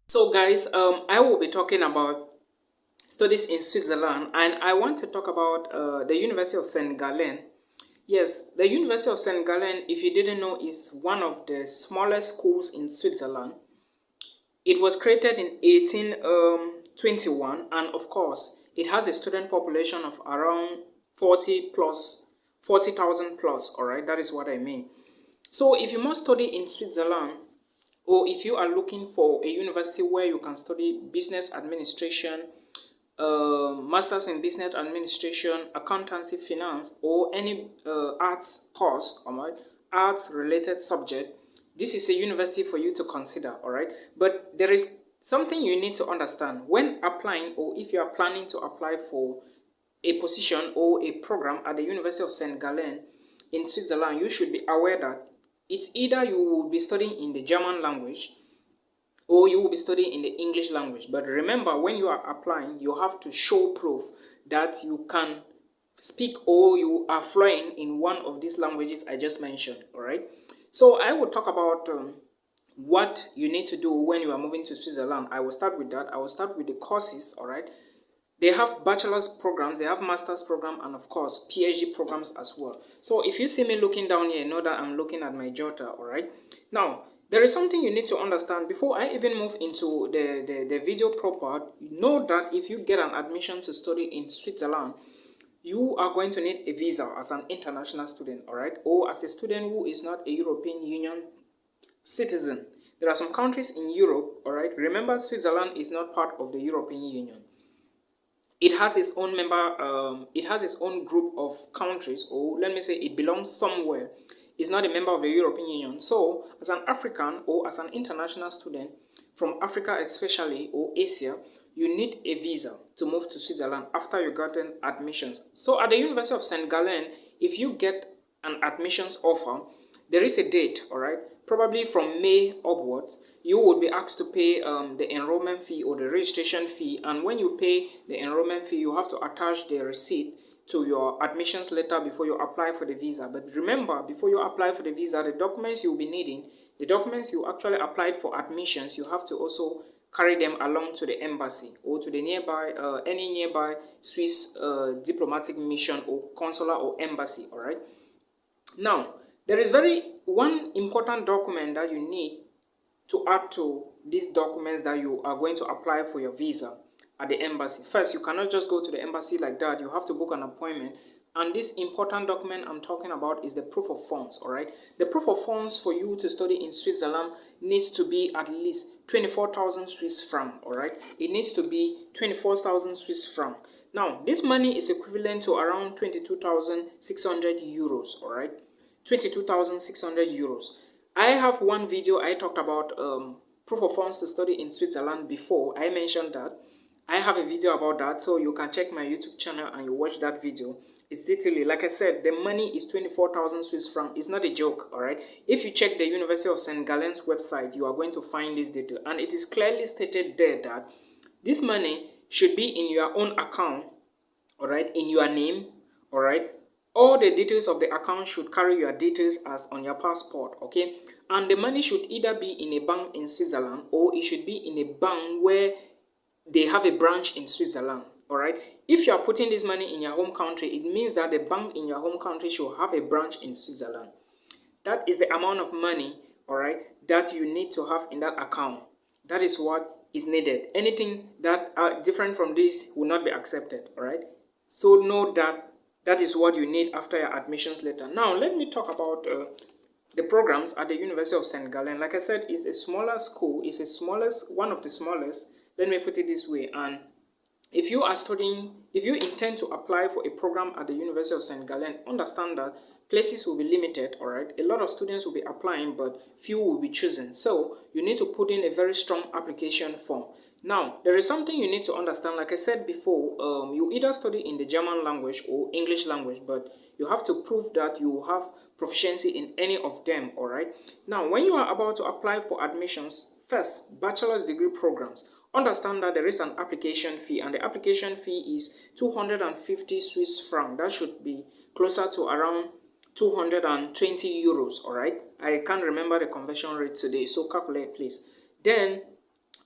So guys, I will be talking about studies in Switzerland, and I want to talk about the University of St. Gallen. Yes, the University of St. Gallen, if you didn't know, is one of the smallest schools in Switzerland. It was created in 1821, and of course, it has a student population of around 40,000 plus, all right? That is what I mean. So if you must study in Switzerland, or if you are looking for a university where you can study business administration, masters in business administration, accountancy, finance, or any arts course, all right, arts related subject, this is a university for you to consider, all right. But there is something you need to understand when applying, or if you are planning to apply for a position or a program at the University of St. Gallen in Switzerland. You should be aware that it's either you will be studying in the German language or you will be studying in the English language. But remember, when you are applying, you have to show proof that you can speak or you are fluent in one of these languages I just mentioned, all right? So I will talk about what you need to do when you are moving to Switzerland. I will start with that. I will start with the courses, all right? They have bachelor's programs, they have master's program, and of course, PhD programs as well. So if you see me looking down here, know that I'm looking at my jotter, all right? Now, there is something you need to understand before I even move into the video proper. Know that if you get an admission to study in Switzerland, you are going to need a visa as an international student, all right? Or as a student who is not a European Union citizen. There are some countries in Europe, all right? Remember, Switzerland is not part of the European Union. It has its own it has its own group of countries, or let me say it belongs somewhere. It's not a member of the European Union. So as an African or as an international student from Africa especially, or Asia, you need a visa to move to Switzerland after you gotten admissions. So at the University of St. Gallen, if you get an admissions offer, there is a date, all right? Probably from May upwards, you will be asked to pay the enrollment fee or the registration fee. And when you pay the enrollment fee, you have to attach the receipt to your admissions letter before you apply for the visa. But remember, before you apply for the visa, the documents you'll be needing, the documents you actually applied for admissions, you have to also carry them along to the embassy or to the nearby, any nearby Swiss diplomatic mission or consular or embassy, all right? Now, there is one important document that you need to add to these documents that you are going to apply for your visa at the embassy. First, you cannot just go to the embassy like that. You have to book an appointment. And this important document I'm talking about is the proof of funds, all right? The proof of funds for you to study in Switzerland needs to be at least 24,000 Swiss francs, all right? It needs to be 24,000 Swiss francs. Now, this money is equivalent to around 22,600 euros, all right? 22,600 euros. I have one video I talked about proof of funds to study in Switzerland before. I mentioned that. I have a video about that, so you can check my YouTube channel and you watch that video. It's detailed. Like I said, the money is 24,000 Swiss francs. It's not a joke, all right? If you check the University of St. Gallen's website, you are going to find this detail. And it is clearly stated there that this money should be in your own account, all right, in your name, all right? All the details of the account should carry your details as on your passport, okay? And the money should either be in a bank in Switzerland or it should be in a bank where they have a branch in Switzerland, all right? If you are putting this money in your home country, it means that the bank in your home country should have a branch in Switzerland. That is the amount of money, all right, that you need to have in that account. That is what is needed. Anything that are different from this will not be accepted, all right? So know that that is what you need after your admissions letter. Now, let me talk about the programs at the University of St. Gallen. Like I said, it's a smaller school. It's one of the smallest. Let me put it this way. And if you are studying, if you intend to apply for a program at the University of St. Gallen, understand that places will be limited, all right? A lot of students will be applying, but few will be chosen. So you need to put in a very strong application form. Now, there is something you need to understand. Like I said before, you either study in the German language or English language, but you have to prove that you have proficiency in any of them, all right? Now, when you are about to apply for admissions, first, bachelor's degree programs, understand that there is an application fee, and the application fee is 250 Swiss francs. That should be closer to around 220 euros, all right? I can't remember the conversion rate today, so calculate, please. Then,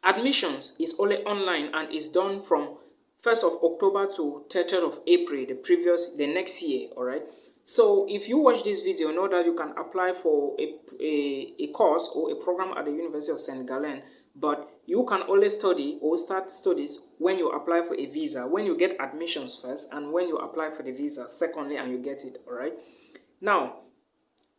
Admissions is only online and is done from 1st of October to 30th of April, the next year, all right? So if you watch this video, know that you can apply for a course or a program at the University of St. Gallen, but you can only study or start studies when you apply for a visa, when you get admissions first, and when you apply for the visa secondly, and you get it, all right? Now,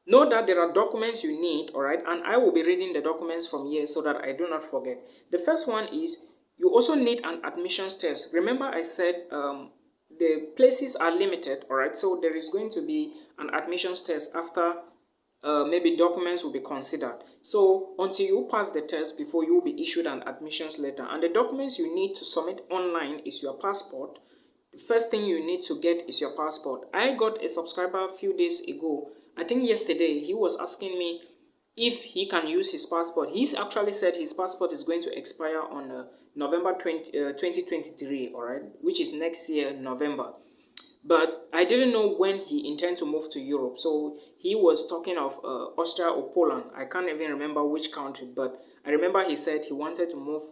know that there are documents you need, all right, and I will be reading the documents from here so that I do not forget. The first one is you also need an admissions test. Remember I said the places are limited, all right, so there is going to be an admissions test after maybe documents will be considered. So until you pass the test before you will be issued an admissions letter, and the documents you need to submit online is your passport. The first thing you need to get is your passport. I got a subscriber a few days ago, I think yesterday, he was asking me if he can use his passport. He's actually said his passport is going to expire on November 2023, all right, which is next year, November. But I didn't know when he intends to move to Europe. So he was talking of Austria or Poland. I can't even remember which country, but I remember he said he wanted to move,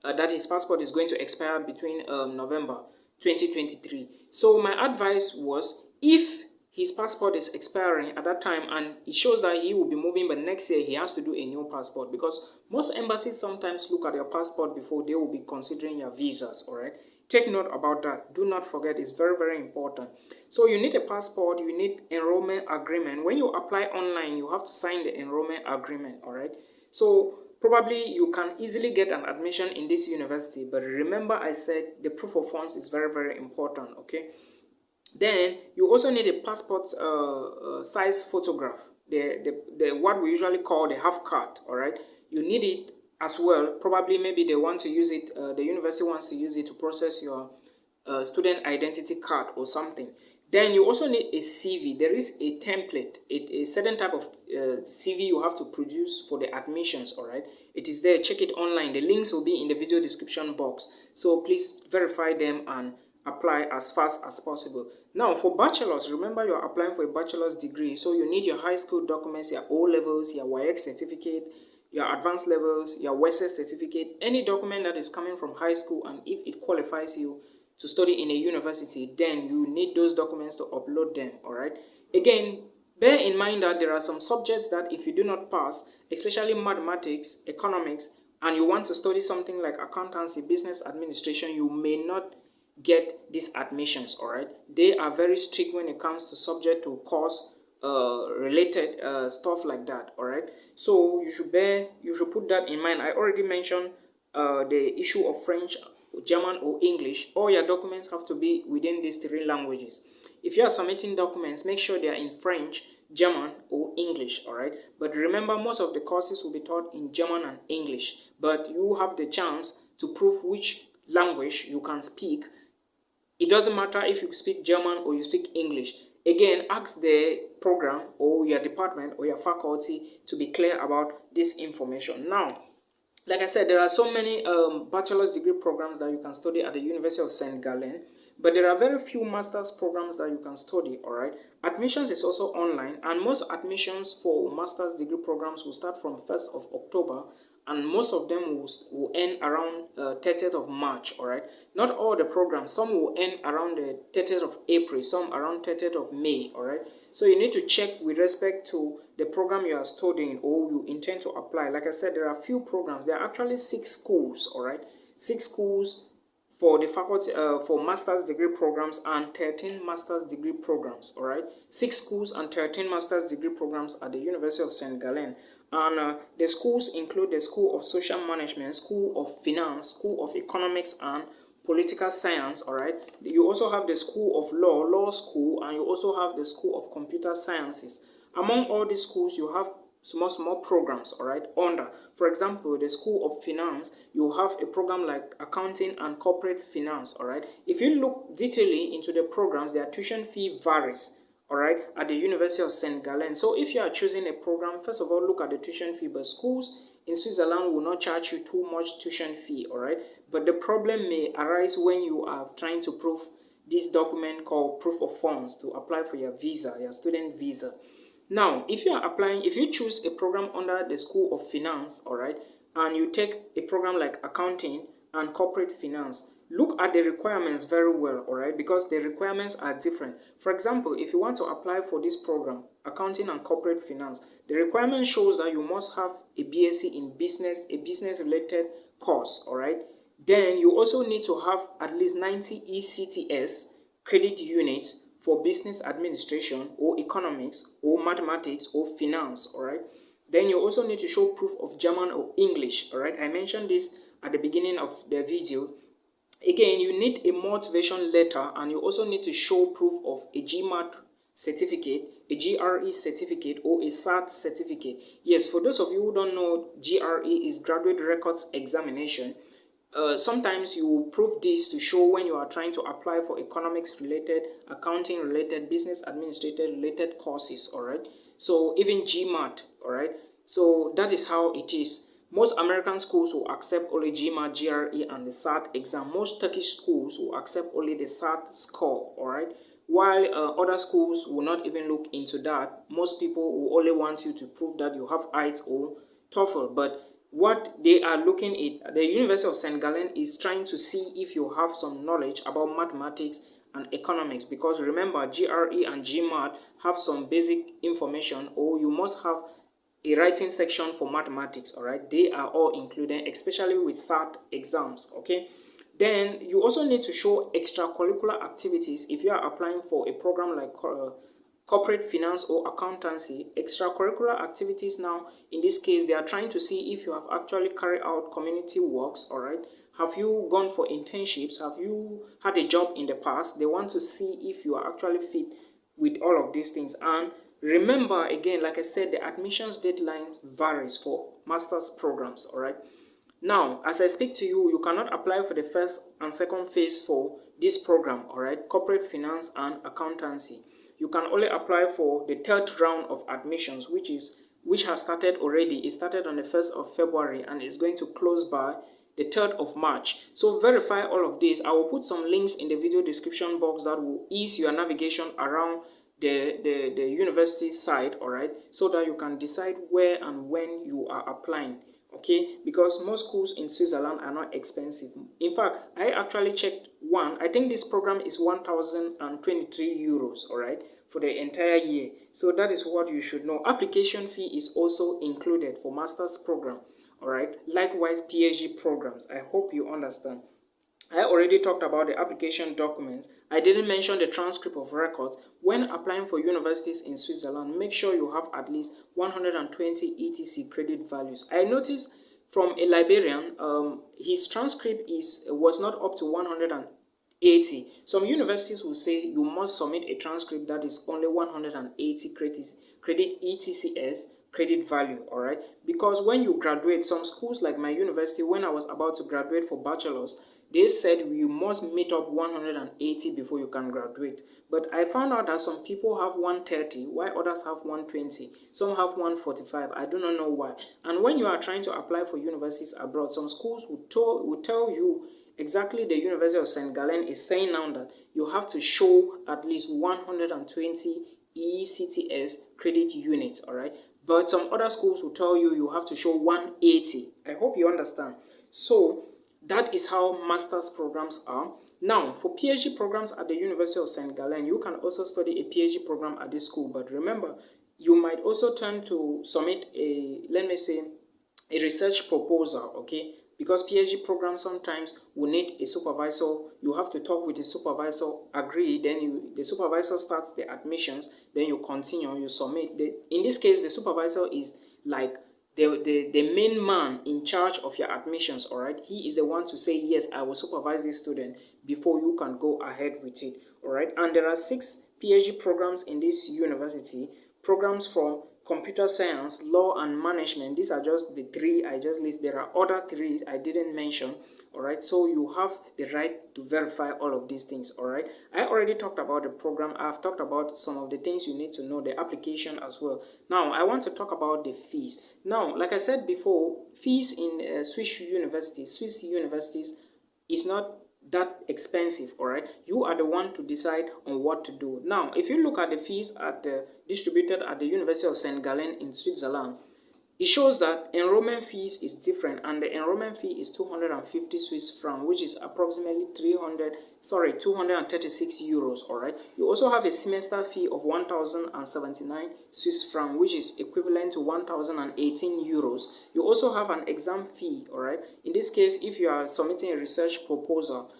that his passport is going to expire between November 2023. So my advice was, if his passport is expiring at that time and it shows that he will be moving, but next year he has to do a new passport, because most embassies sometimes look at your passport before they will be considering your visas, all right? Take note about that. Do not forget, it's very, very important. So you need a passport, you need enrollment agreement. When you apply online, you have to sign the enrollment agreement, all right? So probably you can easily get an admission in this university, but remember I said the proof of funds is very, very important, okay? Then you also need a passport size photograph, the what we usually call the half card, all right? You need it as well. Probably maybe they want to use it, the university wants to use it to process your student identity card or something. Then you also need a CV. There is a template, a certain type of CV you have to produce for the admissions, all right? It is there. Check it online. The links will be in the video description box. So please verify them and apply as fast as possible. Now for bachelors, remember you're applying for a bachelor's degree, so you need your high school documents, your O levels, your YX certificate, your advanced levels, your WSS certificate, any document that is coming from high school, and if it qualifies you to study in a university, then you need those documents to upload them, all right? Again, bear in mind that there are some subjects that if you do not pass, especially mathematics, economics, and you want to study something like accountancy, business administration, you may not get these admissions, all right? They are very strict when it comes to subject to course related stuff like that, all right? So you should put that in mind. I already mentioned the issue of French, German, or English. All your documents have to be within these three languages. If you are submitting documents, make sure they are in French, German, or English, all right? But remember, most of the courses will be taught in German and English, but you have the chance to prove which language you can speak. It doesn't matter if you speak German or you speak English. Again, ask the program or your department or your faculty to be clear about this information. Now, like I said, there are so many bachelor's degree programs that you can study at the University of St. Gallen, but there are very few master's programs that you can study, all right? Admissions is also online, and most admissions for master's degree programs will start from 1st of October, and most of them will end around 30th of March, all right? Not all the programs. Some will end around the 30th of April, some around 30th of May, all right? So you need to check with respect to the program you are studying or you intend to apply. Like I said, there are a few programs. There are actually 6 schools, all right? 6 schools for the faculty, for master's degree programs, and 13 master's degree programs, all right? 6 schools and 13 master's degree programs at the University of St. Gallen. And the schools include the School of Social Management, School of Finance, School of Economics and Political Science, all right? You also have the School of Law, Law School, and you also have the School of Computer Sciences. Among all these schools, you have small programs, all right, under. For example, the School of Finance, you have a program like Accounting and Corporate Finance, all right? If you look detailedly into the programs, their tuition fee varies, all right, at the University of St. Gallen. So if you are choosing a program, first of all, look at the tuition fee. But schools in Switzerland will not charge you too much tuition fee, all right? But the problem may arise when you are trying to prove this document called proof of funds to apply for your visa, your student visa. Now, if you are applying, if you choose a program under the School of Finance, all right, and you take a program like accounting and corporate finance, look at the requirements very well, all right, because the requirements are different. For example, if you want to apply for this program, accounting and corporate finance, the requirement shows that you must have a BSc in business, a business related course, all right. Then you also need to have at least 90 ECTS credit units for business administration or economics or mathematics or finance, all right. Then you also need to show proof of German or English, all right. I mentioned this at the beginning of the video. Again, you need a motivation letter, and you also need to show proof of a GMAT certificate, a GRE certificate, or a SAT certificate. Yes, for those of you who don't know, GRE is Graduate Records Examination. Sometimes you prove this to show when you are trying to apply for economics related, accounting related, business administrator related courses, all right. So even GMAT, all right. So that is how it is. Most American schools will accept only GMAT, GRE, and the SAT exam. Most Turkish schools will accept only the SAT score, all right. While other schools will not even look into that. Most people will only want you to prove that you have IELTS or TOEFL, but what they are looking at, the University of St. Gallen is trying to see if you have some knowledge about mathematics and economics, because remember, GRE and GMAT have some basic information, or you must have a writing section for mathematics, all right. They are all included, especially with SAT exams, okay. Then you also need to show extracurricular activities if you are applying for a program like corporate finance or accountancy. Extracurricular activities, now in this case, they are trying to see if you have actually carried out community works, all right. Have you gone for internships? Have you had a job in the past? They want to see if you are actually fit with all of these things. And remember, again, like I said, the admissions deadlines varies for master's programs, all right. Now, as I speak to you, you cannot apply for the first and second phase for this program, all right, corporate finance and accountancy. You can only apply for the third round of admissions, which has started already. It started on the 1st of February and is going to close by the 3rd of March. So verify all of this. I will put some links in the video description box that will ease your navigation around the university site, all right, so that you can decide where and when you are applying, okay, because most schools in Switzerland are not expensive. In fact, I actually checked one. I think this program is 1,023 euros, all right, for the entire year. So that is what you should know. Application fee is also included for master's program, all right. Likewise, PhD programs. I hope you understand. I already talked about the application documents. I didn't mention the transcript of records. When applying for universities in Switzerland, make sure you have at least 120 ETC credit values. I noticed from a librarian, his transcript was not up to 180. Some universities will say you must submit a transcript that is only 180 credit ETCS credit value, all right? Because when you graduate, some schools like my university, when I was about to graduate for bachelors, they said you must meet up 180 before you can graduate. But I found out that some people have 130, while others have 120. Some have 145. I do not know why. And when you are trying to apply for universities abroad, some schools will tell you exactly. The University of St. Gallen is saying now that you have to show at least 120 ECTS credit units, all right? But some other schools will tell you you have to show 180. I hope you understand. So that is how master's programs are. Now, for PhD programs at the University of St. Gallen, you can also study a PhD program at this school. But remember, you might also turn to submit a, let me say, a research proposal, okay? Because PhD programs sometimes will need a supervisor. You have to talk with the supervisor, agree, then the supervisor starts the admissions, then you continue, you submit. In this case, the supervisor is like the main man in charge of your admissions, all right? He is the one to say, yes, I will supervise this student before you can go ahead with it, all right? And there are 6 PhD programs in this university, programs from computer science, law, and management. These are just the 3 I just listed. There are other 3 I didn't mention, all right? So you have the right to verify all of these things, all right? I already talked about the program. I've talked about some of the things you need to know, the application as well. Now, I want to talk about the fees. Now, like I said before, fees in Swiss universities is not that expensive, all right? You are the one to decide on what to do. Now, if you look at the fees distributed at the University of St. Gallen in Switzerland, it shows that enrollment fees is different, and the enrollment fee is 250 Swiss franc, which is approximately 236 euros. All right. You also have a semester fee of 1,079 Swiss franc, which is equivalent to 1,018 euros. You also have an exam fee. All right. In this case, if you are submitting a research proposal,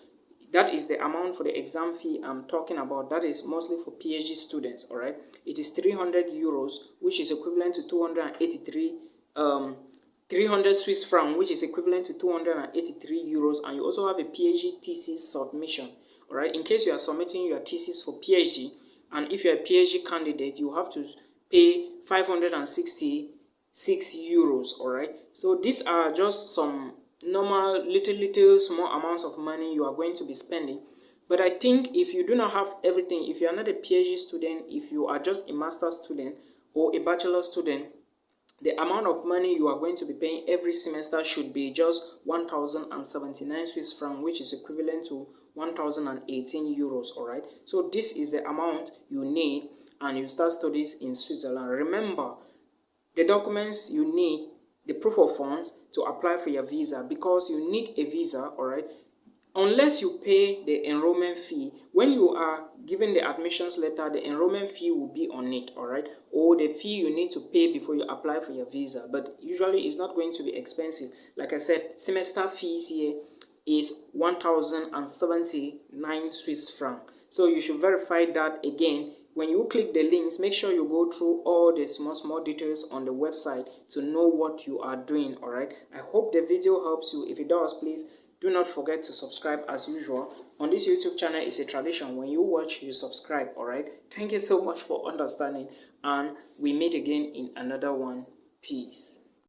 that is the amount for the exam fee I'm talking about. That is mostly for PhD students. All right. It is 300 euros, which is equivalent to 300 Swiss franc, which is equivalent to 283 euros. And you also have a PhD thesis submission. All right. In case you are submitting your thesis for PhD, and if you're a PhD candidate, you have to pay 566 euros. All right. So these are just some normal little small amounts of money you are going to be spending. But I think if you do not have everything, if you are not a PhD student, if you are just a master's student or a bachelor student, the amount of money you are going to be paying every semester should be just 1,079 Swiss franc, which is equivalent to 1,018 euros. All right. So this is the amount you need, and you start studies in Switzerland. Remember, the documents you need, the proof of funds to apply for your visa, because you need a visa. All right. Unless you pay the enrollment fee, when you are given the admissions letter, the enrollment fee will be on it. All right. Or the fee you need to pay before you apply for your visa. But usually it's not going to be expensive. Like I said, semester fees here is 1,079 Swiss franc. So you should verify that again. When you click the links, make sure you go through all the small details on the website to know what you are doing. All right. I hope the video helps you. If it does, please do not forget to subscribe as usual. On this YouTube channel, it's a tradition. When you watch, you subscribe. All right. Thank you so much for understanding, and we meet again in another one. Peace.